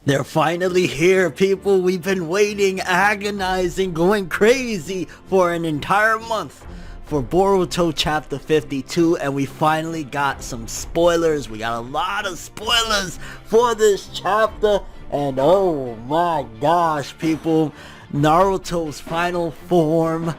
They're finally here, people. We've been waiting, agonizing, going crazy for an entire month for Boruto chapter 52, and we finally got some spoilers. We got a lot of spoilers for this chapter, and oh my gosh, people, Naruto's final form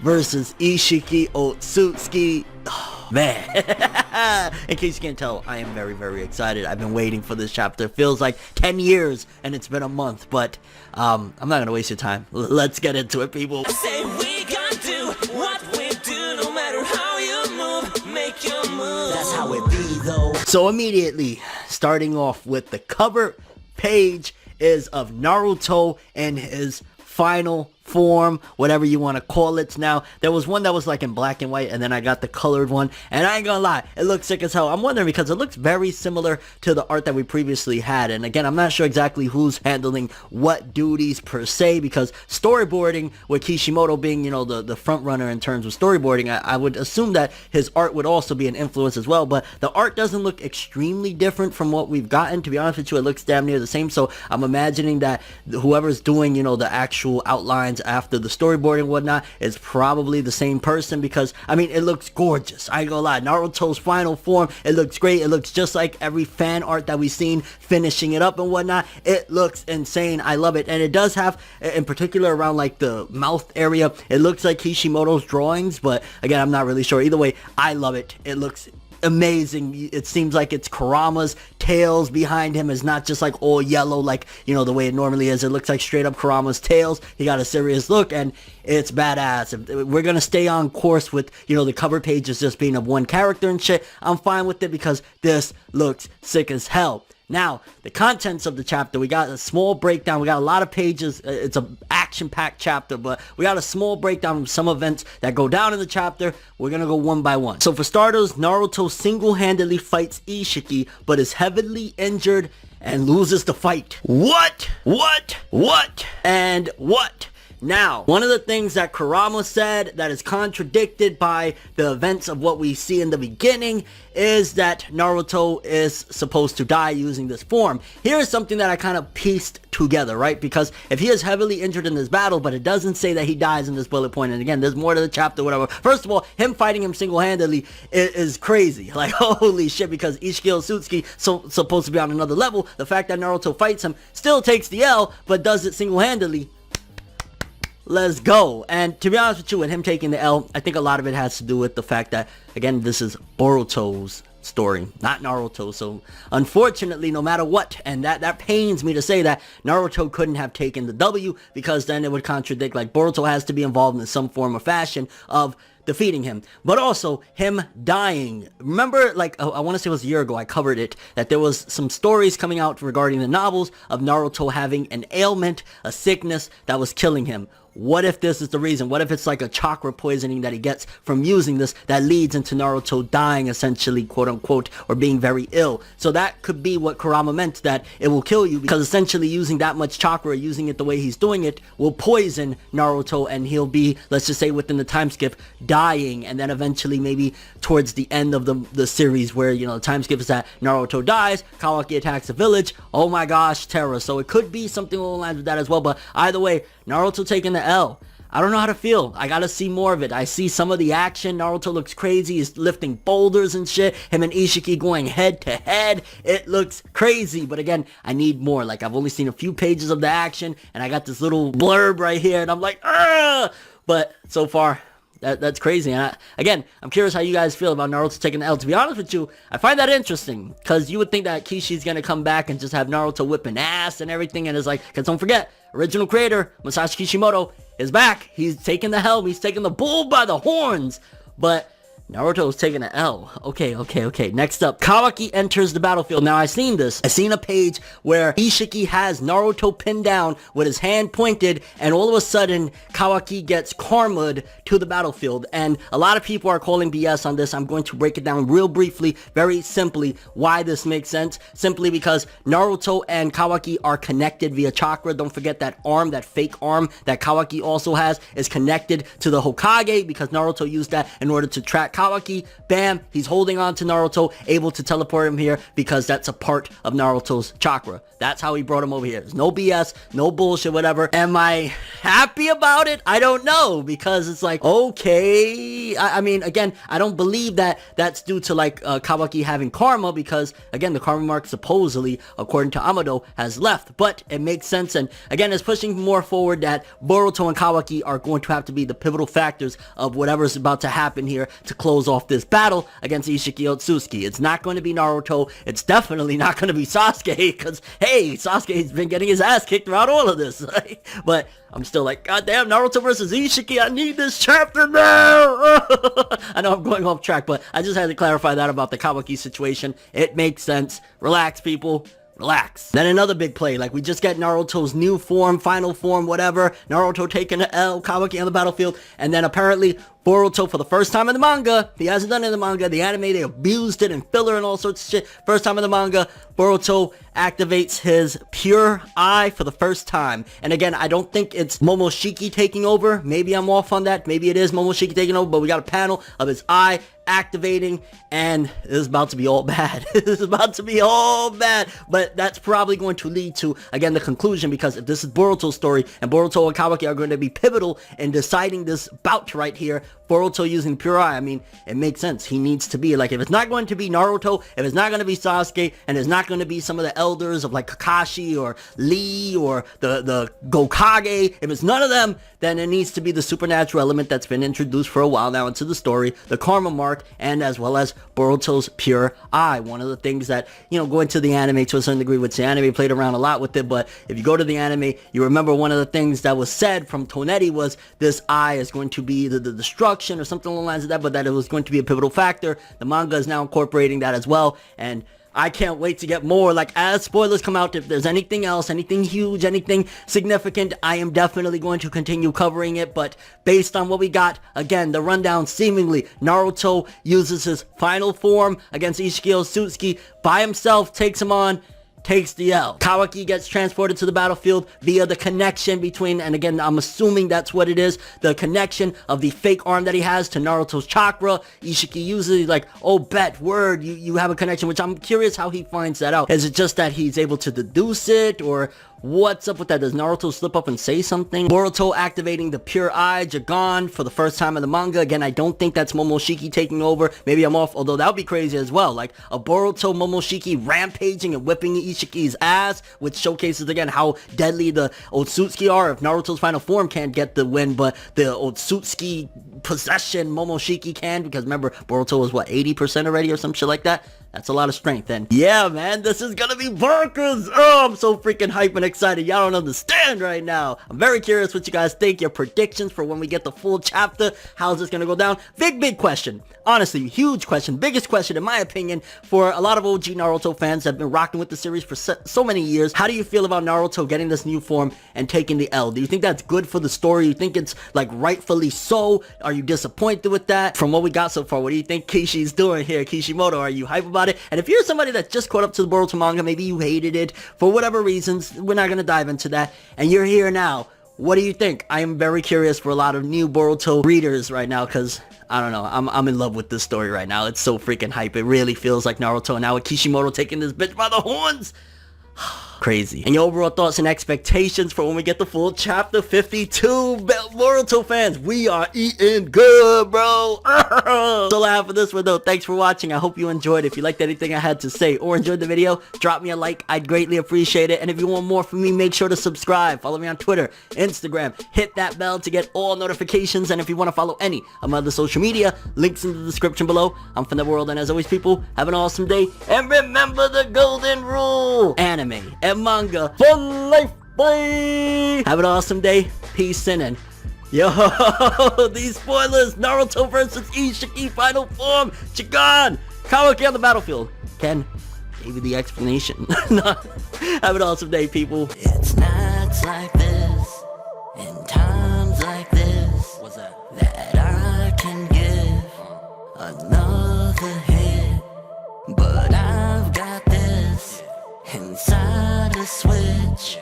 versus ISSHIKI OTSUTSUKI. Oh, man. In case you can't tell, I am very, very excited. I've been waiting for this chapter. It feels like 10 years and it's been a month, but I'm not gonna waste your time. Let's get into it, people. Say we gonna do what we do, no matter how you move, make your move. That's how it be, though. So immediately, starting off with the cover page is of Naruto and his final form, whatever you want to call it. Now, there was one that was like in black and white, and then I got the colored one, and I ain't gonna lie, it looks sick as hell. I'm wondering because it looks very similar to the art that we previously had, and again, I'm not sure exactly who's handling what duties per se, because storyboarding, with Kishimoto being, you know, the front runner in terms of storyboarding, I would assume that his art would also be an influence as well, but the art doesn't look extremely different from what we've gotten. To be honest with you, it looks damn near the same, so I'm imagining that whoever's doing, you know, the actual outlines after the storyboarding and whatnot is probably the same person, because I mean, it looks gorgeous. I ain't gonna lie, Naruto's final form, it looks great. It looks just like every fan art that we've seen finishing it up and whatnot. It looks insane. I love it, and it does have, in particular around like the mouth area, it looks like Kishimoto's drawings, but again, I'm not really sure. Either way, I love it. It looks amazing. It seems like it's Kurama's tails behind him is not just like all yellow like, you know, the way it normally is. It looks like straight up Kurama's tails. He got a serious look, and it's badass. We're gonna stay on course with, you know, the cover pages just being of one character and shit. I'm fine with it because this looks sick as hell. Now, the contents of the chapter, we got a small breakdown. We got a lot of pages. It's a action-packed chapter, but we got a small breakdown of some events that go down in the chapter. We're gonna go one by one. So for starters, Naruto single-handedly fights ISSHIKI, but is heavily injured and loses the fight. What? And what? Now, one of the things that Kurama said that is contradicted by the events of what we see in the beginning is that Naruto is supposed to die using this form. Here's something that I kind of pieced together, right? Because if he is heavily injured in this battle, but it doesn't say that he dies in this bullet point, and again, there's more to the chapter, whatever. First of all, him fighting him single-handedly is crazy. Like, holy shit, because ISSHIKI OTSUTSUKI supposed to be on another level. The fact that Naruto fights him, still takes the L, but does it single-handedly. Let's go. And to be honest with you, with him taking the L, I think a lot of it has to do with the fact that, again, this is Boruto's story, not Naruto. So unfortunately, no matter what, and that pains me to say that, Naruto couldn't have taken the W, because then it would contradict, like, Boruto has to be involved in some form or fashion of defeating him, but also him dying. Remember, like, I want to say it was a year ago, I covered it, that there was some stories coming out regarding the novels of Naruto having an ailment, a sickness that was killing him. What if this is the reason? What if it's like a chakra poisoning that he gets from using this that leads into Naruto dying, essentially, quote unquote, or being very ill? So that could be what Kurama meant, that it will kill you, because essentially using that much chakra, using it the way he's doing it, will poison Naruto, and he'll be, let's just say within the time skip, dying, and then eventually maybe towards the end of the series where, you know, the time skip is that Naruto dies, Kawaki attacks the village, oh my gosh, terror. So it could be something along the lines with that as well, but either way, Naruto taking the L. I don't know how to feel. I gotta see more of it. I see some of the action. Naruto looks crazy. He's lifting boulders and shit. Him and ISSHIKI going head to head. It looks crazy. But again, I need more. Like, I've only seen a few pages of the action, and I got this little blurb right here, and I'm like, ah! But so far, that's crazy. And again, I'm curious how you guys feel about Naruto taking the L. To be honest with you, I find that interesting, because you would think that Kishi's gonna come back and just have Naruto whipping ass and everything, and it's like, because don't forget, original creator Masashi Kishimoto is back. He's taking the helm. He's taking the bull by the horns. But Naruto's taking an L. Okay. Next up, Kawaki enters the battlefield. Now, I've seen this. I've seen a page where ISSHIKI has Naruto pinned down with his hand pointed, and all of a sudden, Kawaki gets karma'd to the battlefield. And a lot of people are calling BS on this. I'm going to break it down real briefly, very simply, why this makes sense. Simply because Naruto and Kawaki are connected via chakra. Don't forget that arm, that fake arm that Kawaki also has, is connected to the Hokage, because Naruto used that in order to track Kawaki, bam, he's holding on to Naruto, able to teleport him here because that's a part of Naruto's chakra. That's how he brought him over here. There's no BS, no bullshit, whatever. Am I happy about it? I don't know, because it's like, okay. I mean, again, I don't believe that that's due to like Kawaki having karma, because again, the karma mark supposedly, according to Amado, has left. But it makes sense, and again, it's pushing more forward that Boruto and Kawaki are going to have to be the pivotal factors of whatever's about to happen here to close off this battle against ISSHIKI OTSUTSUKI. It's not going to be Naruto. It's definitely not going to be Sasuke, because hey, Sasuke's been getting his ass kicked throughout all of this. Right? But I'm still like, God damn, Naruto versus Isshiki, I need this chapter now. I know I'm going off track, but I just had to clarify that about the Kawaki situation. It makes sense. Relax, people. Relax. Then another big play, like we just get Naruto's new form, final form, whatever. Naruto taking the L, Kawaki on the battlefield, and then apparently Boruto, for the first time in the manga, he hasn't done it in the manga, the anime, they abused it in filler and all sorts of shit. First time in the manga, Boruto activates his pure eye for the first time. And again, I don't think it's Momoshiki taking over. Maybe I'm off on that. Maybe it is Momoshiki taking over, but we got a panel of his eye activating, and it is about to be all bad. It is about to be all bad, but that's probably going to lead to, again, the conclusion, because if this is Boruto's story, and Boruto and Kawaki are going to be pivotal in deciding this bout right here, Boruto using pure eye, I mean, it makes sense. He needs to be, like, if it's not going to be Naruto, if it's not going to be Sasuke, and it's not going to be some of the elders of, like, Kakashi, or Lee, or the Gokage, if it's none of them, then it needs to be the supernatural element that's been introduced for a while now into the story, the karma mark, and as well as Boruto's pure eye. One of the things that, you know, going to the anime to a certain degree, which the anime played around a lot with it, but if you go to the anime, you remember one of the things that was said from Tonetti was this eye is going to be the destruction or something along the lines of that, but that it was going to be a pivotal factor. The manga is now incorporating that as well, and I can't wait to get more. Like, as spoilers come out, if there's anything else, anything huge, anything significant, I am definitely going to continue covering it. But based on what we got, again, the rundown, seemingly Naruto uses his final form against Isshiki Otsutsuki by himself, takes him on, takes the L. Kawaki gets transported to the battlefield via the connection between, and again, I'm assuming that's what it is, the connection of the fake arm that he has to Naruto's chakra. Isshiki uses like, oh, bet, word, you have a connection, which I'm curious how he finds that out. Is it just that he's able to deduce it, or what's up with that? Does Naruto slip up and say something? Boruto activating the pure eye, Jagan, for the first time in the manga. Again, I don't think that's Momoshiki taking over. Maybe I'm off, although that would be crazy as well. Like a Boruto Momoshiki rampaging and whipping Ishiki's ass, which showcases again how deadly the Otsutsuki are. If Naruto's final form can't get the win, but the Otsutsuki possession Momoshiki can, because remember, Boruto was what, 80% already or some shit like that? That's a lot of strength. And yeah, man, this is gonna be bonkers. Oh, I'm so freaking hyped and excited. Y'all don't understand right now. I'm very curious what you guys think. Your predictions for when we get the full chapter. How's this gonna go down? Big question. Honestly, huge question. Biggest question, in my opinion, for a lot of OG Naruto fans that have been rocking with the series for so many years. How do you feel about Naruto getting this new form and taking the L? Do you think that's good for the story? You think it's like rightfully so? Are you disappointed with that? From what we got so far, what do you think Kishi's doing here? Kishimoto, are you hype about it? And if you're somebody that just caught up to the Boruto manga, maybe you hated it for whatever reasons, we're not going to dive into that, and you're here now, what do you think? I am very curious for a lot of new Boruto readers right now, because I don't know, I'm in love with this story right now. It's so freaking hype. It really feels like Naruto, and now with Kishimoto taking this bitch by the horns. Crazy. And your overall thoughts and expectations for when we get the full chapter 52, Boruto fans. We are eating good, bro. That's all I have for this one, though. Thanks for watching. I hope you enjoyed. If you liked anything I had to say or enjoyed the video, drop me a like. I'd greatly appreciate it. And if you want more from me, make sure to subscribe. Follow me on Twitter, Instagram. Hit that bell to get all notifications. And if you want to follow any of my other social media, links in the description below. I'm ForneverWorld, and as always, people, have an awesome day. And remember the golden rule. Anime and manga for life, boy. Have an awesome day. Peace in, and yo, these spoilers. Naruto versus Isshiki final form. Jagan, Kawaki on the battlefield. Ken gave you the explanation. Have an awesome day, people. It's nights like this, and times like this, What's that? that I can give another hit. But I've got this inside a switch,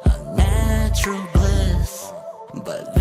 a natural bliss. But